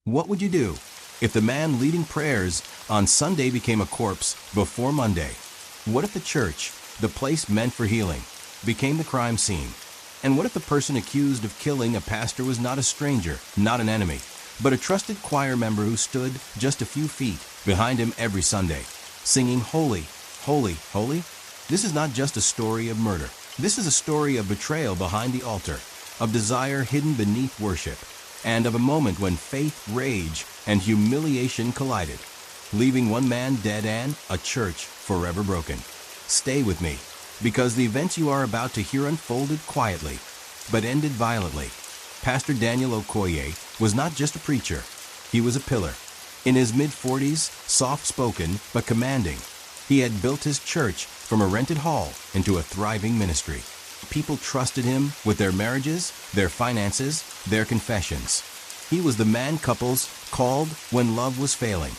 What would you do if the man leading prayers on Sunday became a corpse before Monday? What if the church, the place meant for healing, became the crime scene? And what if the person accused of killing a pastor was not a stranger, not an enemy, but a trusted choir member who stood just a few feet behind him every Sunday, singing "Holy, Holy, Holy"? This is not just a story of murder. This is a story of betrayal behind the altar, of desire hidden beneath worship, and of a moment when faith, rage, and humiliation collided, leaving one man dead and a church forever broken. Stay with me, because the events you are about to hear unfolded quietly, but ended violently. Pastor Daniel Okoye was not just a preacher, he was a pillar. In his mid-40s, soft-spoken but commanding, he had built his church from a rented hall into a thriving ministry. People trusted him with their marriages, their finances, their confessions. He was the man couples called when love was failing,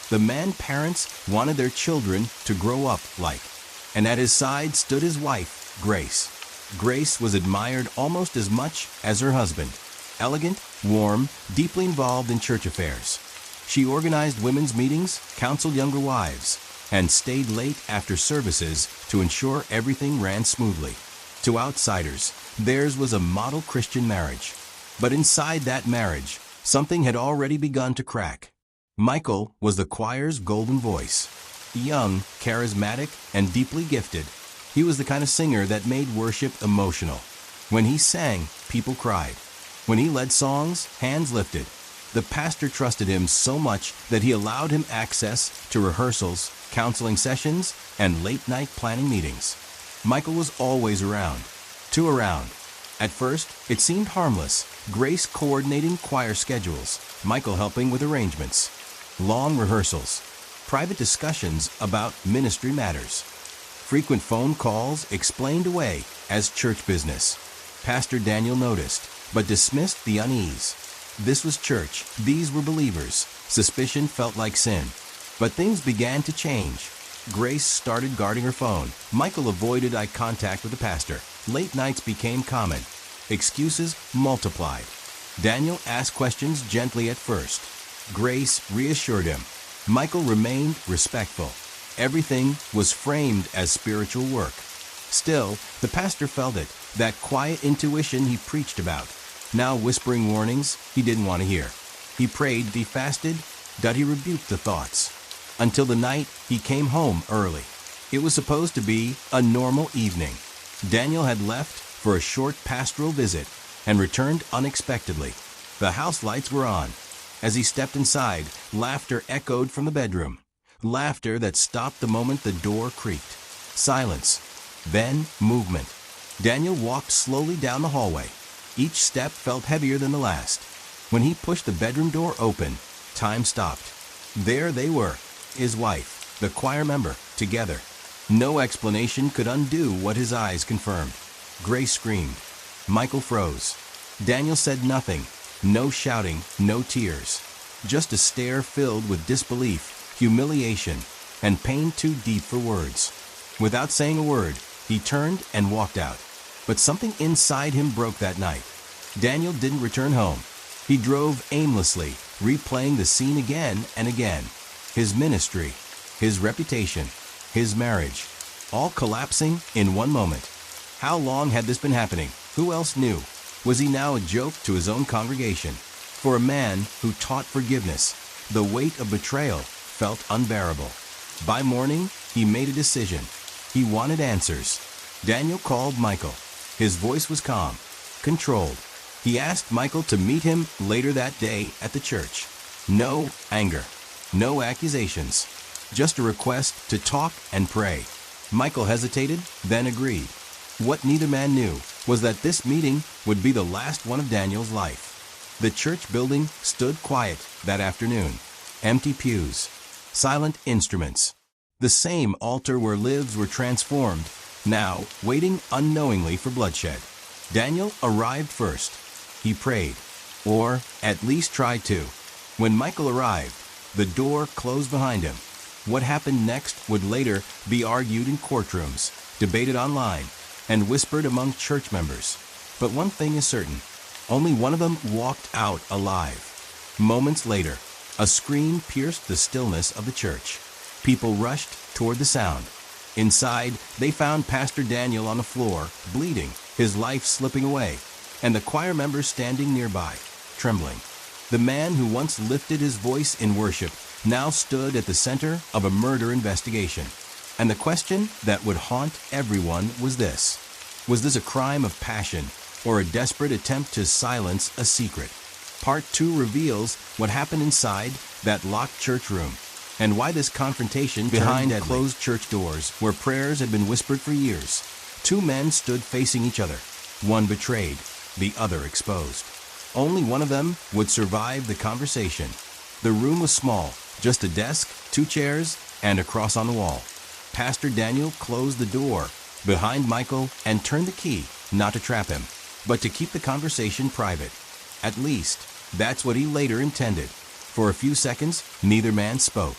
the man parents wanted their children to grow up like. And at his side stood his wife, Grace. Grace was admired almost as much as her husband. Elegant, warm, deeply involved in church affairs. She organized women's meetings, counseled younger wives, and stayed late after services to ensure everything ran smoothly. To outsiders, theirs was a model Christian marriage. But inside that marriage, something had already begun to crack. Michael was the choir's golden voice. Young, charismatic, and deeply gifted, he was the kind of singer that made worship emotional. When he sang, people cried. When he led songs, hands lifted. The pastor trusted him so much that he allowed him access to rehearsals, counseling sessions, and late-night planning meetings. Michael was always around. Too around. At first, it seemed harmless. Grace coordinating choir schedules, Michael helping with arrangements. Long rehearsals. Private discussions about ministry matters. Frequent phone calls explained away as church business. Pastor Daniel noticed, but dismissed the unease. This was church. These were believers. Suspicion felt like sin. But things began to change. Grace started guarding her phone. Michael avoided eye contact with the pastor. Late nights became common. Excuses multiplied. Daniel asked questions gently at first. Grace reassured him. Michael remained respectful. Everything was framed as spiritual work. Still, the pastor felt it, that quiet intuition he preached about. Now whispering warnings he didn't want to hear. He prayed, he fasted, that he rebuked the thoughts. Until the night he came home early. It was supposed to be a normal evening. Daniel had left for a short pastoral visit and returned unexpectedly. The house lights were on. As he stepped inside, laughter echoed from the bedroom. Laughter that stopped the moment the door creaked. Silence. Then movement. Daniel walked slowly down the hallway. Each step felt heavier than the last. When he pushed the bedroom door open, time stopped. There they were, his wife, the choir member, together. No explanation could undo what his eyes confirmed. Grace screamed. Michael froze. Daniel said nothing. No shouting, no tears. Just a stare filled with disbelief, humiliation, and pain too deep for words. Without saying a word, he turned and walked out. But something inside him broke that night. Daniel didn't return home. He drove aimlessly, replaying the scene again and again. His ministry, his reputation, his marriage, all collapsing in one moment. How long had this been happening? Who else knew? Was he now a joke to his own congregation? For a man who taught forgiveness, the weight of betrayal felt unbearable. By morning, he made a decision. He wanted answers. Daniel called Michael. His voice was calm, controlled. He asked Michael to meet him later that day at the church. No anger, no accusations, just a request to talk and pray. Michael hesitated, then agreed. What neither man knew was that this meeting would be the last one of Daniel's life. The church building stood quiet that afternoon. Empty pews, silent instruments. The same altar where lives were transformed, now waiting unknowingly for bloodshed. Daniel arrived first. He prayed, or at least tried to. When Michael arrived, the door closed behind him. What happened next would later be argued in courtrooms, debated online, and whispered among church members. But one thing is certain, only one of them walked out alive. Moments later, a scream pierced the stillness of the church. People rushed toward the sound. Inside, they found Pastor Daniel on the floor, bleeding, his life slipping away, and the choir members standing nearby, trembling. The man who once lifted his voice in worship now stood at the center of a murder investigation. And the question that would haunt everyone was this: was this a crime of passion or a desperate attempt to silence a secret? Part 2 reveals what happened inside that locked church room and why this confrontation behind closed church doors, where prayers had been whispered for years. Two men stood facing each other, one betrayed, the other exposed. Only one of them would survive the conversation. The room was small, just a desk, 2 chairs, and a cross on the wall. Pastor Daniel closed the door behind Michael and turned the key, not to trap him, but to keep the conversation private. At least, that's what he later intended. For a few seconds, neither man spoke.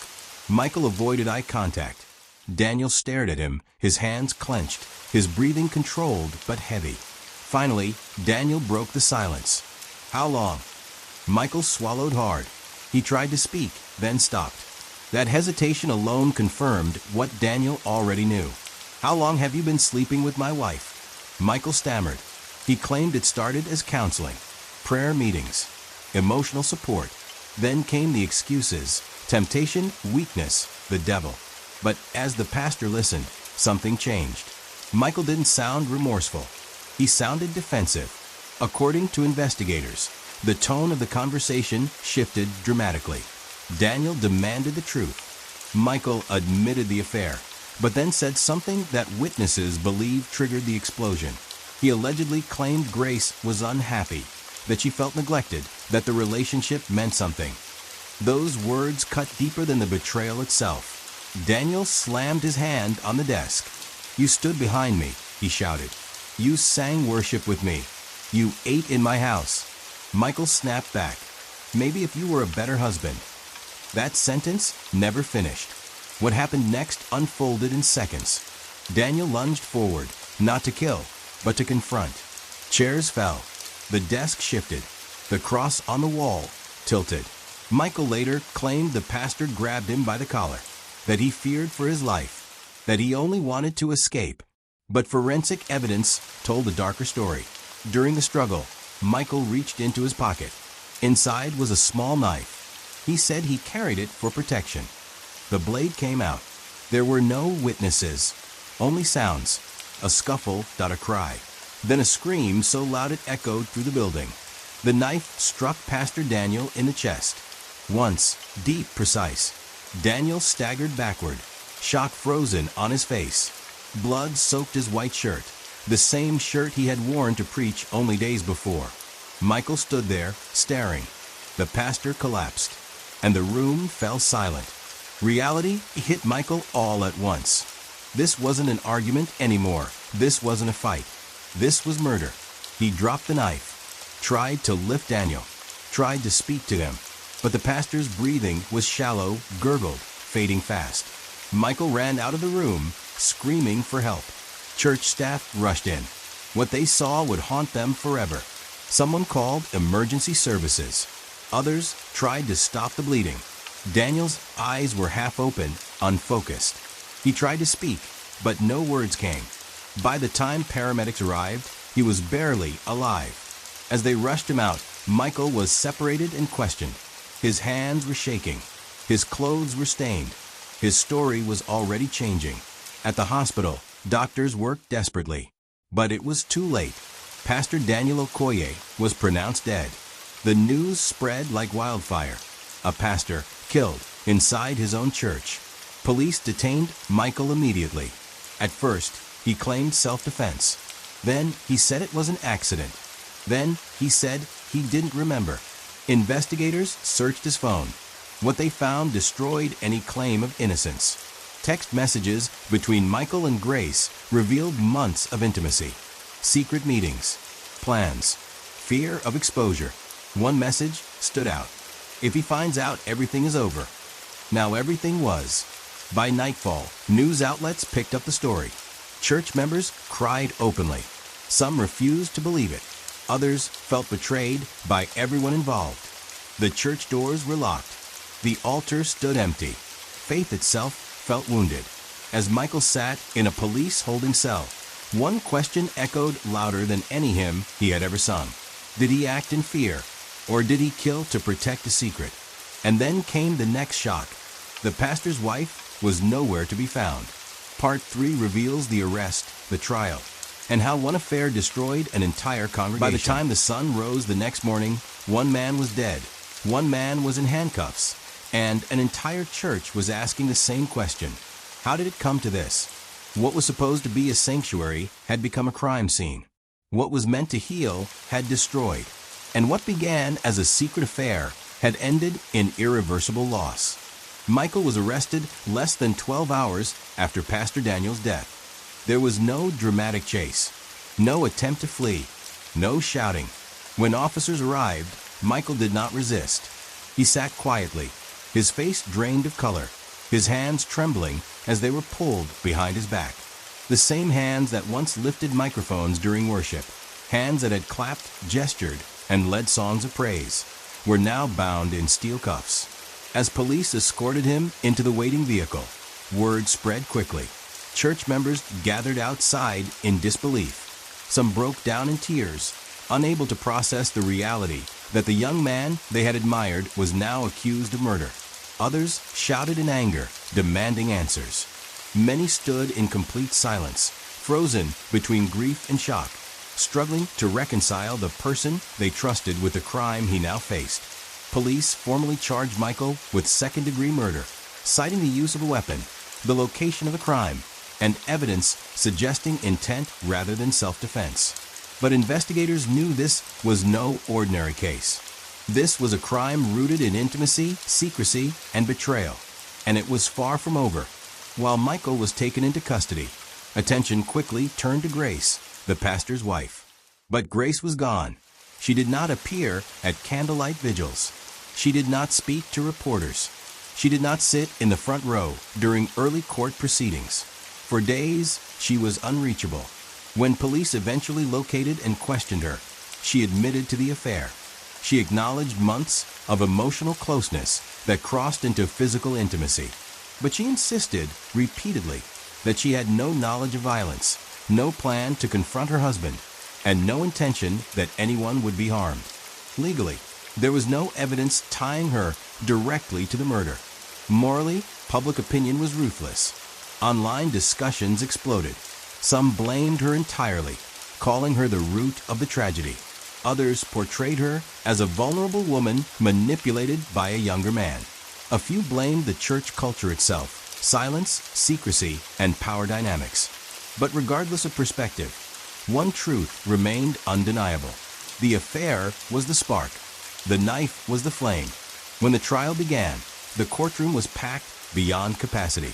Michael avoided eye contact. Daniel stared at him, his hands clenched, his breathing controlled but heavy. Finally, Daniel broke the silence. "How long?" Michael swallowed hard. He tried to speak, then stopped. That hesitation alone confirmed what Daniel already knew. "How long have you been sleeping with my wife?" Michael stammered. He claimed it started as counseling, prayer meetings, emotional support. Then came the excuses, temptation, weakness, the devil. But as the pastor listened, something changed. Michael didn't sound remorseful. He sounded defensive. According to investigators, the tone of the conversation shifted dramatically. Daniel demanded the truth. Michael admitted the affair, but then said something that witnesses believe triggered the explosion. He allegedly claimed Grace was unhappy, that she felt neglected, that the relationship meant something. Those words cut deeper than the betrayal itself. Daniel slammed his hand on the desk. "You stood behind me," he shouted. "You sang worship with me. You ate in my house." Michael snapped back. "Maybe if you were a better husband." That sentence never finished. What happened next unfolded in seconds. Daniel lunged forward, not to kill, but to confront. Chairs fell. The desk shifted. The cross on the wall tilted. Michael later claimed the pastor grabbed him by the collar, that he feared for his life, that he only wanted to escape. But forensic evidence told a darker story. During the struggle, Michael reached into his pocket. Inside was a small knife. He said he carried it for protection. The blade came out. There were no witnesses, only sounds. A scuffle, a cry. Then a scream so loud it echoed through the building. The knife struck Pastor Daniel in the chest. Once, deep, precise. Daniel staggered backward, shock frozen on his face. Blood soaked his white shirt, the same shirt he had worn to preach only days before. Michael stood there, staring. The pastor collapsed, and the room fell silent. Reality hit Michael all at once. This wasn't an argument anymore. This wasn't a fight. This was murder. He dropped the knife, tried to lift Daniel, tried to speak to him, but the pastor's breathing was shallow, gurgled, fading fast. Michael ran out of the room, screaming for help. Church staff rushed in. What they saw would haunt them forever. Someone called emergency services. Others tried to stop the bleeding. Daniel's eyes were half open, unfocused. He tried to speak, but no words came. By the time paramedics arrived, he was barely alive. As they rushed him out, Michael was separated and questioned. His hands were shaking. His clothes were stained. His story was already changing. At the hospital, doctors worked desperately. But it was too late. Pastor Daniel Okoye was pronounced dead. The news spread like wildfire. A pastor killed inside his own church. Police detained Michael immediately. At first, he claimed self-defense. Then he said it was an accident. Then he said he didn't remember. Investigators searched his phone. What they found destroyed any claim of innocence. Text messages between Michael and Grace revealed months of intimacy. Secret meetings, plans, fear of exposure. One message stood out. If he finds out, everything is over. Now everything was. By nightfall, news outlets picked up the story. Church members cried openly. Some refused to believe it. Others felt betrayed by everyone involved. The church doors were locked. The altar stood empty. Faith itself felt wounded. As Michael sat in a police-holding cell, one question echoed louder than any hymn he had ever sung. Did he act in fear, or did he kill to protect a secret? And then came the next shock. The pastor's wife was nowhere to be found. Part 3 reveals the arrest, the trial, and how one affair destroyed an entire congregation. By the time the sun rose the next morning, one man was dead, one man was in handcuffs, and an entire church was asking the same question. How did it come to this? What was supposed to be a sanctuary had become a crime scene. What was meant to heal had destroyed. And what began as a secret affair had ended in irreversible loss. Michael was arrested less than 12 hours after Pastor Daniel's death. There was no dramatic chase, no attempt to flee, no shouting. When officers arrived, Michael did not resist. He sat quietly, his face drained of color, his hands trembling as they were pulled behind his back. The same hands that once lifted microphones during worship, hands that had clapped, gestured, and led songs of praise, were now bound in steel cuffs. As police escorted him into the waiting vehicle, word spread quickly. Church members gathered outside in disbelief. Some broke down in tears, unable to process the reality that the young man they had admired was now accused of murder. Others shouted in anger, demanding answers. Many stood in complete silence, frozen between grief and shock, struggling to reconcile the person they trusted with the crime he now faced. Police formally charged Michael with second-degree murder, citing the use of a weapon, the location of the crime, and evidence suggesting intent rather than self-defense. But investigators knew this was no ordinary case. This was a crime rooted in intimacy, secrecy, and betrayal, and it was far from over. While Michael was taken into custody, attention quickly turned to Grace, the pastor's wife. But Grace was gone. She did not appear at candlelight vigils. She did not speak to reporters. She did not sit in the front row during early court proceedings. For days, she was unreachable. When police eventually located and questioned her, she admitted to the affair. She acknowledged months of emotional closeness that crossed into physical intimacy. But she insisted repeatedly that she had no knowledge of violence, no plan to confront her husband, and no intention that anyone would be harmed. Legally, there was no evidence tying her directly to the murder. Morally, public opinion was ruthless. Online discussions exploded. Some blamed her entirely, calling her the root of the tragedy. Others portrayed her as a vulnerable woman manipulated by a younger man. A few blamed the church culture itself, silence, secrecy, and power dynamics. But regardless of perspective, one truth remained undeniable. The affair was the spark. The knife was the flame. When the trial began, the courtroom was packed beyond capacity.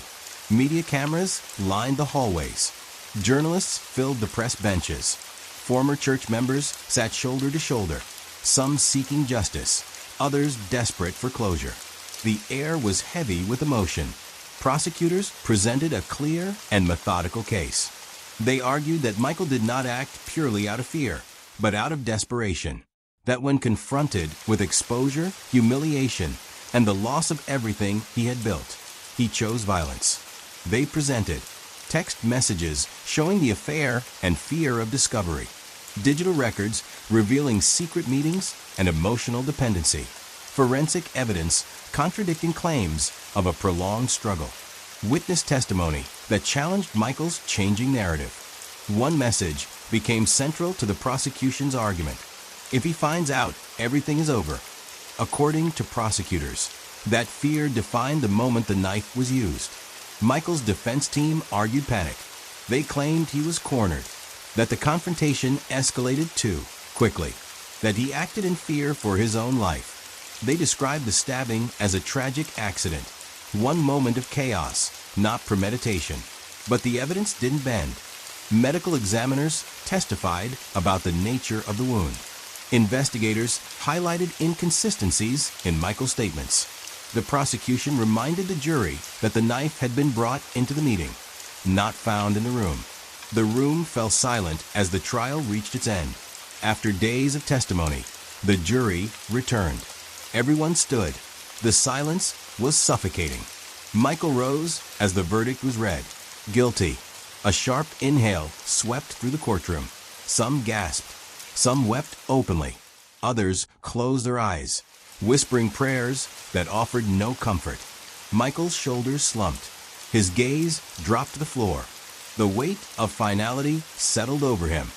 Media cameras lined the hallways. Journalists filled the press benches. Former church members sat shoulder to shoulder, some seeking justice, others desperate for closure. The air was heavy with emotion. Prosecutors presented a clear and methodical case. They argued that Michael did not act purely out of fear, but out of desperation. That when confronted with exposure, humiliation, and the loss of everything he had built, he chose violence. They presented text messages showing the affair and fear of discovery, digital records revealing secret meetings and emotional dependency, forensic evidence contradicting claims of a prolonged struggle, witness testimony that challenged Michael's changing narrative. One message became central to the prosecution's argument. If he finds out, everything is over. According to prosecutors, that fear defined the moment the knife was used. Michael's defense team argued panic. They claimed he was cornered, that the confrontation escalated too quickly, that he acted in fear for his own life. They described the stabbing as a tragic accident, one moment of chaos, not premeditation. But the evidence didn't bend. Medical examiners testified about the nature of the wound. Investigators highlighted inconsistencies in Michael's statements. The prosecution reminded the jury that the knife had been brought into the meeting, not found in the room. The room fell silent as the trial reached its end. After days of testimony, the jury returned. Everyone stood. The silence was suffocating. Michael rose as the verdict was read. Guilty. A sharp inhale swept through the courtroom. Some gasped. Some wept openly. Others closed their eyes, whispering prayers that offered no comfort. Michael's shoulders slumped. His gaze dropped to the floor. The weight of finality settled over him.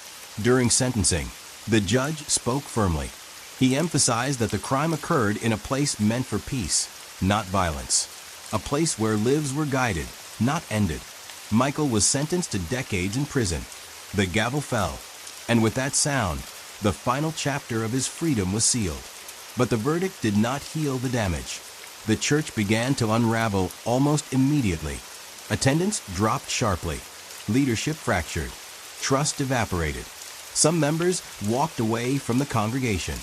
During sentencing, the judge spoke firmly. He emphasized that the crime occurred in a place meant for peace, not violence. A place where lives were guided, not ended. Michael was sentenced to decades in prison. The gavel fell, and with that sound, the final chapter of his freedom was sealed. But the verdict did not heal the damage. The church began to unravel almost immediately. Attendance dropped sharply. Leadership fractured. Trust evaporated. Some members walked away from the congregation.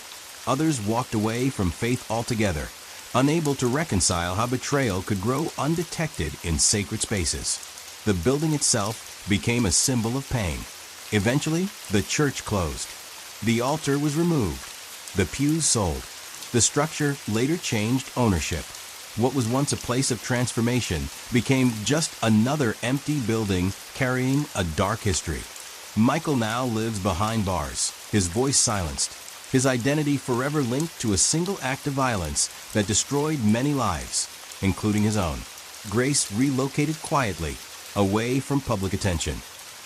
Others walked away from faith altogether, unable to reconcile how betrayal could grow undetected in sacred spaces. The building itself became a symbol of pain. Eventually, the church closed. The altar was removed. The pews sold. The structure later changed ownership. What was once a place of transformation became just another empty building carrying a dark history. Michael now lives behind bars, his voice silenced, his identity forever linked to a single act of violence that destroyed many lives, including his own. Grace relocated quietly, away from public attention.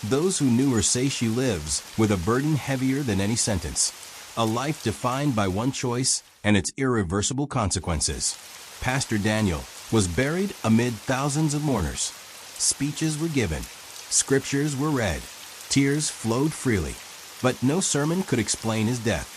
Those who knew her say she lives with a burden heavier than any sentence, a life defined by one choice and its irreversible consequences. Pastor Daniel was buried amid thousands of mourners. Speeches were given, scriptures were read, tears flowed freely, but no sermon could explain his death.